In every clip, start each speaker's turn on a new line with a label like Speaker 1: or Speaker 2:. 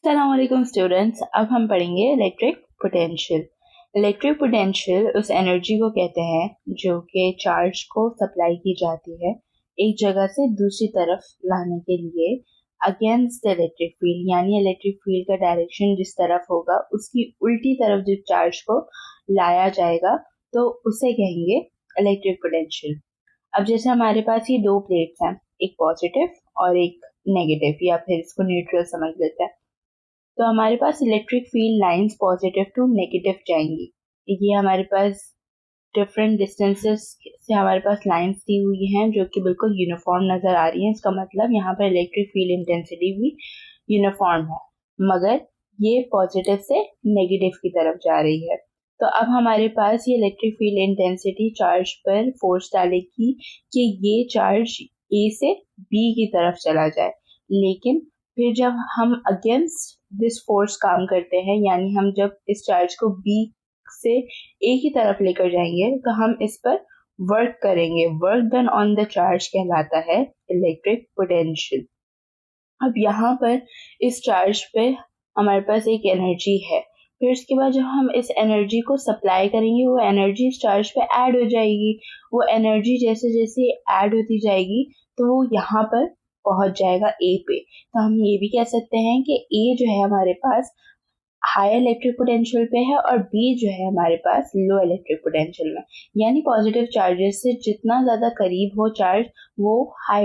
Speaker 1: अस्सलामुअलैकुम स्टूडेंट्स, अब हम पढ़ेंगे इलेक्ट्रिक पोटेंशियल। इलेक्ट्रिक पोटेंशियल उस एनर्जी को कहते हैं जो कि चार्ज को सप्लाई की जाती है एक जगह से दूसरी तरफ लाने के लिए अगेंस्ट द इलेक्ट्रिक फील्ड, यानी इलेक्ट्रिक फील्ड का डायरेक्शन जिस तरफ होगा उसकी उल्टी तरफ जो चार्ज को लाया जाएगा तो उसे कहेंगे इलेक्ट्रिक पोटेंशियल। अब जैसे हमारे पास ये दो प्लेट्स हैं, एक पॉजिटिव और एक नेगेटिव, या फिर इसको न्यूट्रल समझ लेते हैं। तो हमारे पास electric field lines positive to negative जाएंगी। ये हमारे पास डिफरेंट डिस्टेंसेस से हमारे पास लाइंस दी हुई हैं जो कि बिल्कुल यूनिफॉर्म नज़र आ रही हैं। इसका मतलब यहाँ पर इलेक्ट्रिक फील्ड इंटेंसिटी भी यूनिफॉर्म है, मगर ये पॉजिटिव से नेगेटिव की तरफ जा रही है। तो अब हमारे पास ये इलेक्ट्रिक फील्ड इंटेंसिटी चार्ज पर फोर्स डालेगी कि ये चार्ज ए से बी की तरफ चला जाए, लेकिन फिर जब हम अगेंस्ट दिस फोर्स काम करते हैं, यानी हम जब इस चार्ज को बी से ए की तरफ लेकर जाएंगे तो हम इस पर वर्क करेंगे। Work done on the charge कहलाता है इलेक्ट्रिक पोटेंशियल। अब यहाँ पर इस चार्ज पे हमारे पास एक एनर्जी है, फिर उसके बाद जब हम इस एनर्जी को सप्लाई करेंगे वो एनर्जी इस चार्ज पे ऐड हो जाएगी। वो एनर्जी जैसे जैसे ऐड होती जाएगी तो वो यहाँ पर पहुंच जाएगा ए पे। तो हम ये भी कह सकते हैं कि ए जो है हमारे पास हाई इलेक्ट्रिक पोटेंशियल पे है और बी जो है हमारे पास लो इलेक्ट्रिक पोटेंशियल में। यानी पॉजिटिव चार्जेस से जितना ज़्यादा करीब हो चार्ज वो हाई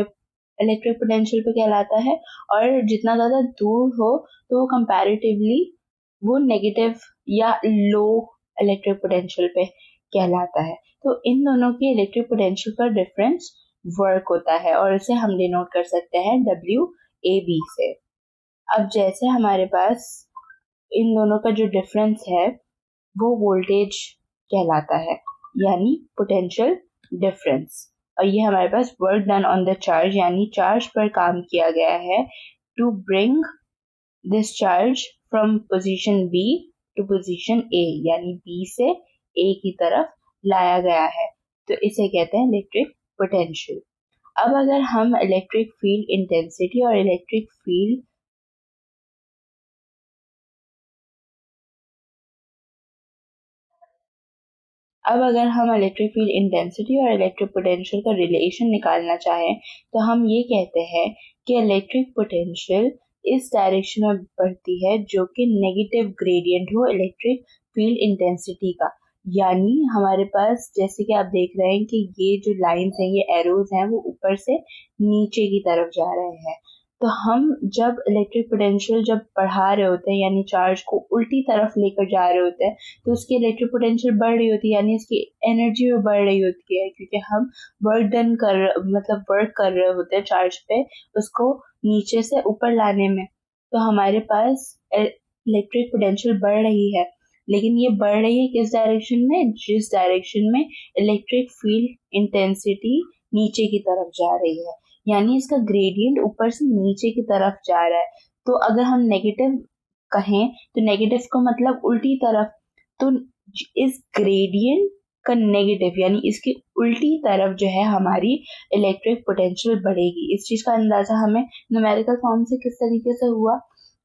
Speaker 1: इलेक्ट्रिक पोटेंशियल पे कहलाता है, और जितना ज़्यादा दूर हो तो वो कंपैरेटिवली वो नेगेटिव या लो इलेक्ट्रिक पोटेंशियल पे कहलाता है। तो इन दोनों की इलेक्ट्रिक पोटेंशियल का डिफरेंस वर्क होता है और इसे हम डिनोट कर सकते हैं WAB से। अब जैसे हमारे पास इन दोनों का जो डिफरेंस है वो वोल्टेज कहलाता है, यानी पोटेंशियल डिफरेंस। और ये हमारे पास work done on the charge, यानी चार्ज पर काम किया गया है to bring this charge from position B to position A, यानी बी से ए की तरफ लाया गया है, तो इसे कहते हैं इलेक्ट्रिक पोटेंशियल। अब अगर हम इलेक्ट्रिक फील्ड इंटेंसिटी और इलेक्ट्रिक फील्ड अब अगर हम इलेक्ट्रिक फील्ड इंटेंसिटी और इलेक्ट्रिक पोटेंशियल का रिलेशन निकालना चाहें तो हम ये कहते हैं कि इलेक्ट्रिक पोटेंशियल इस डायरेक्शन में बढ़ती है जो कि नेगेटिव ग्रेडियंट हो इलेक्ट्रिक फील्ड इंटेंसिटी का। यानी हमारे पास जैसे कि आप देख रहे हैं कि ये जो लाइंस हैं, ये एरोज हैं, वो ऊपर से नीचे की तरफ जा रहे हैं। तो हम जब इलेक्ट्रिक पोटेंशियल जब बढ़ा रहे होते हैं, यानी चार्ज को उल्टी तरफ लेकर जा रहे होते हैं, तो उसकी इलेक्ट्रिक पोटेंशियल बढ़ रही होती है, यानी इसकी एनर्जी भी बढ़ रही होती है, क्योंकि हम वर्क कर रहे होते हैं चार्ज पे उसको नीचे से ऊपर लाने में। तो हमारे पास इलेक्ट्रिक पोटेंशियल बढ़ रही है, लेकिन ये बढ़ रही है किस डायरेक्शन में? जिस डायरेक्शन में इलेक्ट्रिक फील्ड इंटेंसिटी नीचे की तरफ जा रही है, यानी इसका ग्रेडियंट ऊपर से नीचे की तरफ जा रहा है। तो अगर हम नेगेटिव कहें तो नेगेटिव का मतलब उल्टी तरफ, तो इस ग्रेडियंट का नेगेटिव यानी इसकी उल्टी तरफ जो है हमारी इलेक्ट्रिक पोटेंशियल बढ़ेगी। इस चीज का अंदाजा हमें न्यूमेरिकल फॉर्म से किस तरीके से हुआ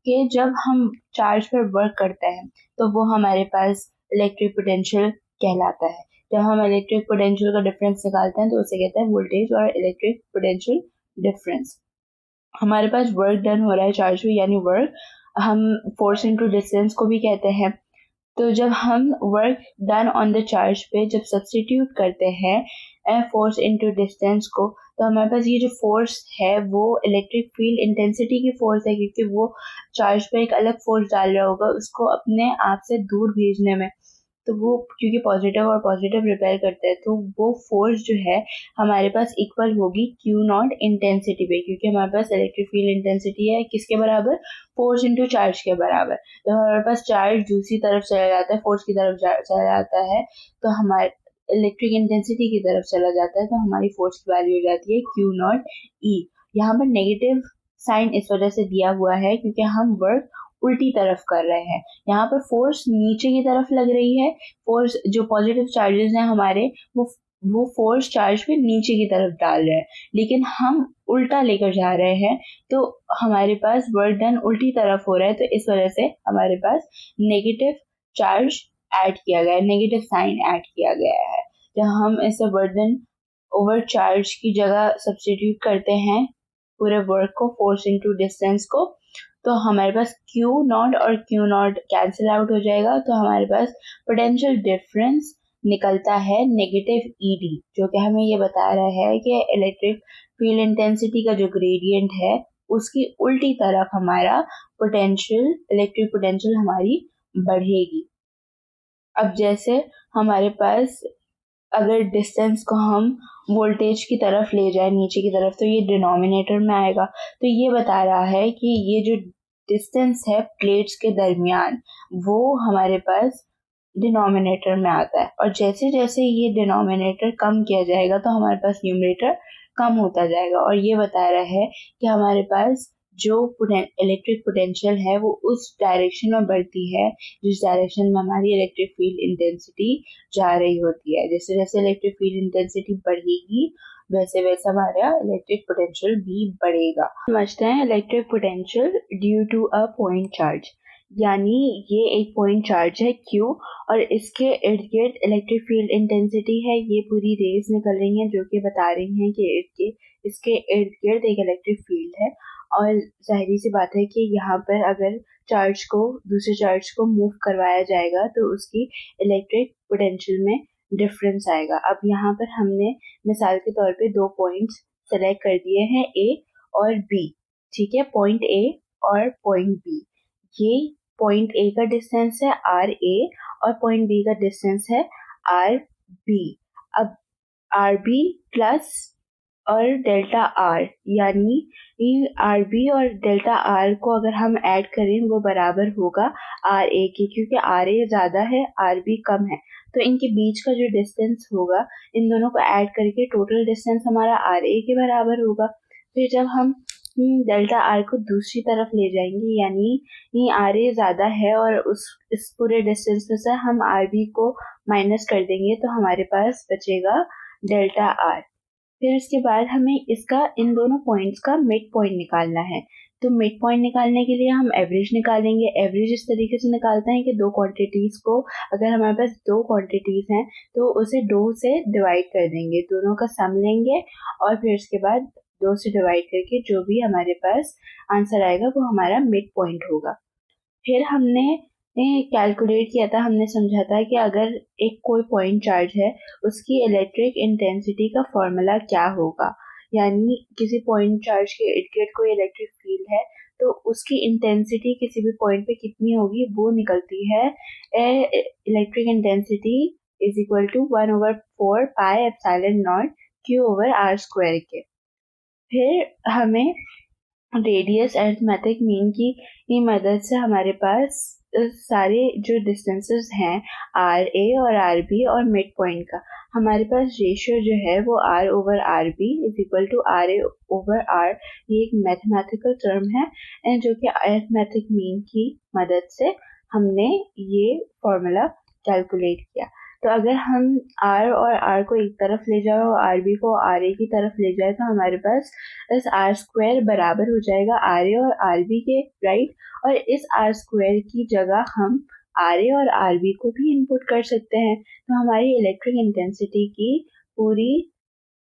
Speaker 1: कि जब हम चार्ज पर वर्क करते हैं तो वो हमारे पास इलेक्ट्रिक पोटेंशियल कहलाता है। जब हम इलेक्ट्रिक पोटेंशियल का डिफरेंस निकालते हैं तो उसे कहते हैं वोल्टेज और इलेक्ट्रिक पोटेंशियल डिफरेंस। हमारे पास वर्क डन हो रहा है चार्ज में, यानी वर्क हम फोर्स इनटू डिस्टेंस को भी कहते हैं। तो जब हम work done on the charge पे जब सब्स्टिट्यूट करते हैं फोर्स इनटू डिस्टेंस को, तो हमारे पास ये जो फोर्स है वो इलेक्ट्रिक फील्ड इंटेंसिटी की फोर्स है, क्योंकि वो चार्ज पे एक अलग फोर्स डाल रहा होगा उसको अपने आप से दूर भेजने में। तो वो क्योंकि पॉजिटिव और पॉजिटिव रिपेल करते हैं तो वो फोर्स जो है हमारे पास इक्वल होगी क्यू नॉट इंटेंसिटी पे, क्योंकि हमारे पास इलेक्ट्रिक फील्ड इंटेंसिटी है किसके बराबर? फोर्स इनटू चार्ज के बराबर। तो हमारे पास चार्ज दूसरी तरफ चला जाता है, फोर्स की तरफ चला जाता है, तो हमारे इलेक्ट्रिक इंटेंसिटी की तरफ चला जाता है, तो हमारी फोर्स की वैल्यू हो जाती है क्यू नॉट ई। यहाँ पर नेगेटिव साइन इस वजह से दिया हुआ है क्योंकि हम वर्क उल्टी तरफ कर रहे हैं। यहाँ पर फोर्स नीचे की तरफ लग रही है, फोर्स जो पॉजिटिव चार्जेस हैं हमारे वो वो फोर्स चार्ज पे नीचे की तरफ डाल रहा है, लेकिन हम उल्टा लेकर जा रहे हैं, तो हमारे पास वर्क डन उल्टी तरफ हो रहा है, तो इस वजह से हमारे पास नेगेटिव चार्ज ऐड किया गया है, नेगेटिव साइन ऐड किया गया है। जब हम ऐसे बर्डन ओवर चार्ज की जगह सब्स्टिट्यूट करते हैं पूरे वर्क को, फोर्स इनटू डिस्टेंस को, तो हमारे पास Q नॉट और Q नॉट कैंसिल आउट हो जाएगा, तो हमारे पास पोटेंशियल डिफरेंस निकलता है नेगेटिव ED, जो कि हमें ये बता रहा है कि इलेक्ट्रिक फील्ड इंटेंसिटी का जो ग्रेडियंट है उसकी उल्टी तरफ हमारा पोटेंशियल, इलेक्ट्रिक पोटेंशियल हमारी बढ़ेगी। अब जैसे हमारे पास अगर डिस्टेंस को हम वोल्टेज की तरफ ले जाए, नीचे की तरफ, तो ये डिनोमिनेटर में आएगा। तो ये बता रहा है कि ये जो डिस्टेंस है प्लेट्स के दरमियान, वो हमारे पास डिनोमिनेटर में आता है, और जैसे जैसे ये डिनोमिनेटर कम किया जाएगा तो हमारे पास न्यूमरेटर कम होता जाएगा। और ये बता रहा है कि हमारे पास जो इलेक्ट्रिक पोटेंशियल है वो उस डायरेक्शन में बढ़ती है जिस डायरेक्शन में हमारी इलेक्ट्रिक फील्ड इंटेंसिटी जा रही होती है। जैसे जैसे इलेक्ट्रिक फील्ड इंटेंसिटी बढ़ेगी वैसे वैसे हमारा इलेक्ट्रिक पोटेंशियल भी बढ़ेगा। समझते हैं electric potential due to a point charge, यानी ये एक पॉइंट चार्ज है Q, और इसके इर्द गिर्द इलेक्ट्रिक फील्ड इंटेंसिटी है, ये पूरी रेज निकल रही हैं जो कि बता रही हैं कि इसके इर्द गिर्द एक इलेक्ट्रिक फील्ड है। और जाहिर सी बात है कि यहाँ पर अगर चार्ज को दूसरे चार्ज को मूव करवाया जाएगा तो उसकी इलेक्ट्रिक पोटेंशियल में डिफरेंस आएगा। अब यहाँ पर हमने मिसाल के तौर पे दो पॉइंट्स सेलेक्ट कर दिए हैं, A और B, ठीक है, पॉइंट A और पॉइंट B। ये पॉइंट A का डिस्टेंस है RA और पॉइंट B का डिस्टेंस है RB। अब RB प्लस और डेल्टा R, यानी RB और डेल्टा R को अगर हम ऐड करें वो बराबर होगा RA के, क्योंकि RA ज़्यादा है RB कम है, तो इनके बीच का जो डिस्टेंस होगा इन दोनों को ऐड करके टोटल डिस्टेंस हमारा RA के बराबर होगा। फिर जब हम डेल्टा R को दूसरी तरफ ले जाएंगे, यानी ये RA ज़्यादा है और इस पूरे डिस्टेंस में से हम RB को माइनस कर देंगे तो हमारे पास बचेगा डेल्टा R। फिर उसके बाद हमें इसका इन दोनों पॉइंट्स का मिड पॉइंट निकालना है। तो मिड पॉइंट निकालने के लिए हम एवरेज निकालेंगे। एवरेज इस तरीके से निकालते हैं कि दो क्वांटिटीज को, अगर हमारे पास दो क्वांटिटीज हैं तो उसे 2 से डिवाइड कर देंगे, दोनों का सम लेंगे और फिर उसके बाद 2 से डिवाइड करके जो भी हमारे पास आंसर आएगा वो हमारा मिड पॉइंट होगा। फिर हमने कैलकुलेट किया था, हमने समझा था कि अगर एक कोई पॉइंट चार्ज है उसकी इलेक्ट्रिक इंटेंसिटी का फॉर्मूला क्या होगा, यानी किसी पॉइंट चार्ज के इर्द गिर्द कोई इलेक्ट्रिक फील्ड है तो उसकी इंटेंसिटी किसी भी पॉइंट पे कितनी होगी वो निकलती है electric intensity is equal to 1/4 pi epsilon naught Q/r² के। फिर हमें रेडियस अरिथमेटिक मीन की मदद से हमारे पास सारे जो डिस्टेंसेस हैं RA और RB और मिड पॉइंट का, हमारे पास रेशियो जो है वो R/RB is equal to RA/R। ये एक मैथमेटिकल टर्म है जो कि अरिथमेटिक मीन की मदद से हमने ये फॉर्मूला कैलकुलेट किया। तो अगर हम R और R को एक तरफ ले जाए और RB को RA की तरफ ले जाए तो हमारे पास इस R² बराबर हो जाएगा RA और RB के, राइट। और इस R² की जगह हम RA और RB को भी इनपुट कर सकते हैं, तो हमारी इलेक्ट्रिक इंटेंसिटी की पूरी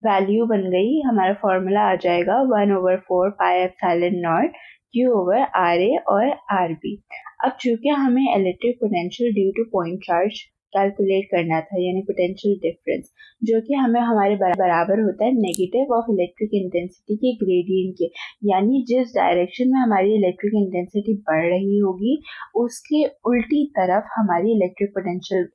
Speaker 1: वैल्यू बन गई, हमारा फॉर्मूला आ जाएगा 1/4 पाई एप्सिलॉन नॉट Q/RA और RB। अब चूंकि हमें electric potential due two point charge calculate करना था, यानी पोटेंशियल डिफरेंस, जो कि हमें हमारे बराबर होता है नेगेटिव ऑफ इलेक्ट्रिक इंटेंसिटी के ग्रेडियंट के, यानी जिस डायरेक्शन में हमारी इलेक्ट्रिक इंटेंसिटी बढ़ रही होगी उसके उल्टी तरफ हमारी इलेक्ट्रिक पोटेंशियल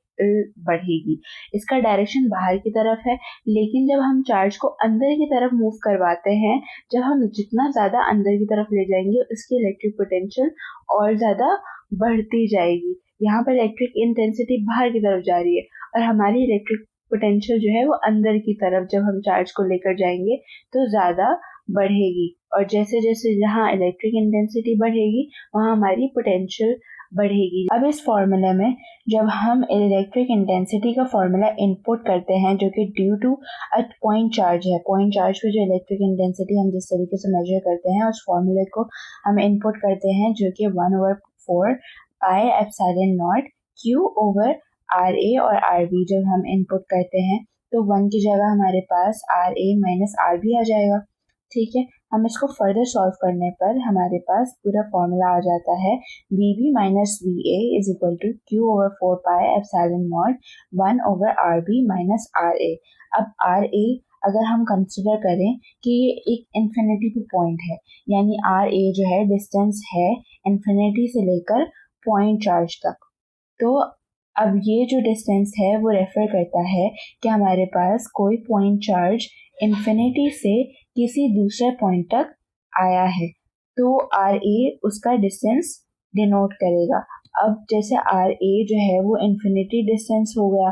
Speaker 1: बढ़ेगी। इसका डायरेक्शन बाहर की तरफ है, लेकिन जब हम चार्ज को अंदर की तरफ मूव करवाते हैं, जब हम जितना ज़्यादा अंदर की तरफ ले जाएंगे उसकी इलेक्ट्रिक पोटेंशियल और ज़्यादा बढ़ती जाएगी। यहाँ पर इलेक्ट्रिक इंटेंसिटी बाहर की तरफ जा रही है और हमारी इलेक्ट्रिक पोटेंशियल जो है वो अंदर की तरफ जब हम चार्ज को लेकर जाएंगे तो ज़्यादा बढ़ेगी। और जैसे जैसे जहाँ इलेक्ट्रिक इंटेंसिटी बढ़ेगी वहाँ हमारी पोटेंशियल बढ़ेगी। अब इस फॉर्मूला में जब हम इलेक्ट्रिक इंटेंसिटी का फॉर्मूला इनपुट करते हैं जो कि due to a point charge है, पॉइंट चार्ज पे जो इलेक्ट्रिक इंटेंसिटी हम जिस तरीके से मेजर करते हैं उस फॉर्मूले को हम इनपुट करते हैं जो कि 1/4 pi epsilon naught Q over R A और आर बी। जब हम इनपुट करते हैं तो 1 की जगह हमारे पास R A minus R B आ जाएगा। ठीक है, हम इसको फर्दर सॉल्व करने पर हमारे पास पूरा फॉर्मूला आ जाता है V B minus V A is equal to Q over 4 pi epsilon naught 1 over R B minus R A. अब आर ए अगर हम कंसिडर करें कि ये एक इन्फिनिटी पे पॉइंट है, यानी आर ए जो है डिस्टेंस है इन्फिनिटी से लेकर पॉइंट चार्ज तक, तो अब ये जो डिस्टेंस है वो रेफर करता है कि हमारे पास कोई पॉइंट चार्ज इन्फिनिटी से किसी दूसरे पॉइंट तक आया है, तो आर ए उसका डिस्टेंस डिनोट करेगा। अब जैसे आर ए जो है वो इन्फिनिटी डिस्टेंस हो गया,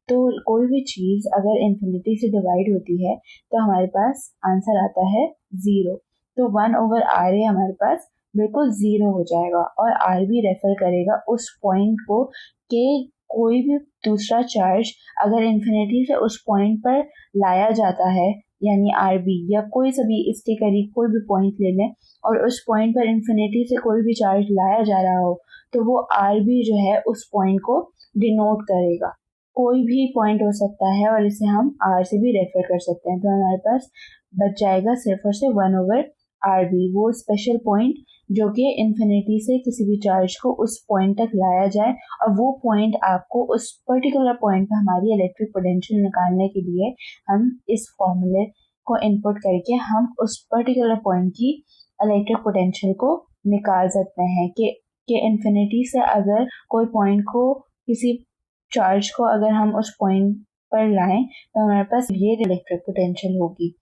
Speaker 1: तो कोई भी चीज़ अगर इन्फिनिटी से डिवाइड होती है तो हमारे पास आंसर आता है 0। तो 1 ओवर आर ए हमारे पास बिल्कुल 0 हो जाएगा और आर बी रेफर करेगा उस पॉइंट को कि कोई भी दूसरा चार्ज अगर इन्फिनिटी से उस पॉइंट पर लाया जाता है, यानी आर बी या कोई सभी इसके करीब कोई भी पॉइंट ले लें और उस पॉइंट पर इन्फिनिटी से कोई भी चार्ज लाया जा रहा हो, तो वो आर बी जो है उस पॉइंट को डिनोट करेगा। कोई भी पॉइंट हो सकता है और इसे हम आर से भी रेफर कर सकते हैं। तो हमारे पास बच जाएगा सिर्फ और सिर्फ 1 ओवर आर बी, वो स्पेशल पॉइंट जो कि इन्फिनिटी से किसी भी चार्ज को उस पॉइंट तक लाया जाए और वो पॉइंट आपको उस पर्टिकुलर पॉइंट पर हमारी इलेक्ट्रिक पोटेंशियल निकालने के लिए हम इस फॉर्मूले को इनपुट करके हम उस पर्टिकुलर पॉइंट की इलेक्ट्रिक पोटेंशियल को निकाल सकते हैं कि इन्फिनिटी से अगर कोई पॉइंट को किसी चार्ज को अगर हम उस पॉइंट पर लाएं तो हमारे पास ये इलेक्ट्रिक पोटेंशियल होगी।